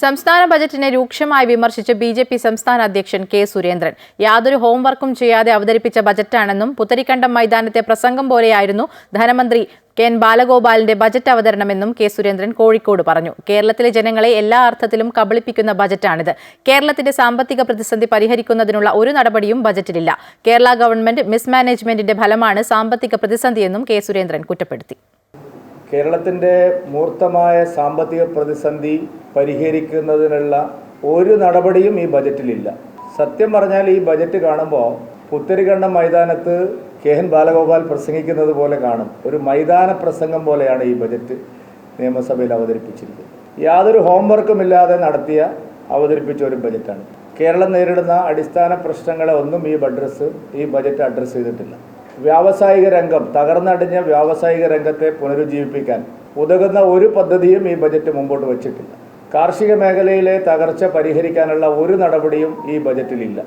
സംസ്ഥാന ബജറ്റിനെ രൂക്ഷമായി വിമർശിച്ച് ബി.ജെ.പി. സംസ്ഥാന അധ്യക്ഷൻ കെ. സുരേന്ദ്രൻ യാതൊരു ഹോംവർക്കും ചെയ്യാതെ അവതരിപ്പിച്ച ബജറ്റാണെന്നും പുത്തരിക്കണ്ടം മൈതാനത്തെ പ്രസംഗം പോലെയായിരുന്നു ധനമന്ത്രി K N. ബാലഗോപാലിന്റെ budget അവതരണമെന്നും K. Surendran Kozhikode പറഞ്ഞു. കേരളത്തിലെ ജനങ്ങളെ എല്ലാ അർത്ഥത്തിലും കബളിപ്പിക്കുന്ന ബജറ്റാണിത്. കേരളത്തിന്റെ സാമ്പത്തിക പ്രതിസന്ധി പരിഹരിക്കുന്നതിനുള്ള ഒരു നടപടിയും ബജറ്റിലില്ല. കേരള ഗവൺമെന്റ് മിസ്മാനേജ്മെന്റിന്റെ ഫലമാണ് സാമ്പത്തിക പ്രതിസന്ധിയെന്നും കെ. സുരേന്ദ്രൻ കുറ്റപ്പെടുത്തി. കേരളത്തിൻ്റെ മൂർത്തമായ സാമ്പത്തിക പ്രതിസന്ധി പരിഹരിക്കുന്നതിനുള്ള ഒരു നടപടിയും ഈ ബജറ്റിലില്ല. സത്യം പറഞ്ഞാൽ ഈ ബജറ്റ് കാണുമ്പോൾ പുത്തരിക്കണ്ടം മൈതാനത്ത് കെ.എൻ. ബാലഗോപാൽ പ്രസംഗിക്കുന്നത് പോലെ കാണും. ഒരു മൈതാന പ്രസംഗം പോലെയാണ് ഈ ബജറ്റ് നിയമസഭയിൽ അവതരിപ്പിച്ചിരിക്കുന്നത്. യാതൊരു ഹോംവർക്കുമില്ലാതെ അവതരിപ്പിച്ച ഒരു ബജറ്റാണ്. കേരളം നേരിടുന്ന അടിസ്ഥാന പ്രശ്നങ്ങളെ ഒന്നും ഈ ബജറ്റ് അഡ്രസ്സ് ചെയ്തിട്ടില്ല. വ്യാവസായിക രംഗം, തകർന്നടിഞ്ഞ വ്യാവസായിക രംഗത്തെ പുനരുജ്ജീവിപ്പിക്കാൻ ഉതകുന്ന ഒരു പദ്ധതിയും ഈ ബജറ്റ് മുമ്പോട്ട് വച്ചിട്ടില്ല. കാർഷിക മേഖലയിലെ തകർച്ച പരിഹരിക്കാനുള്ള ഒരു നടപടിയും ഈ ബജറ്റിലില്ല.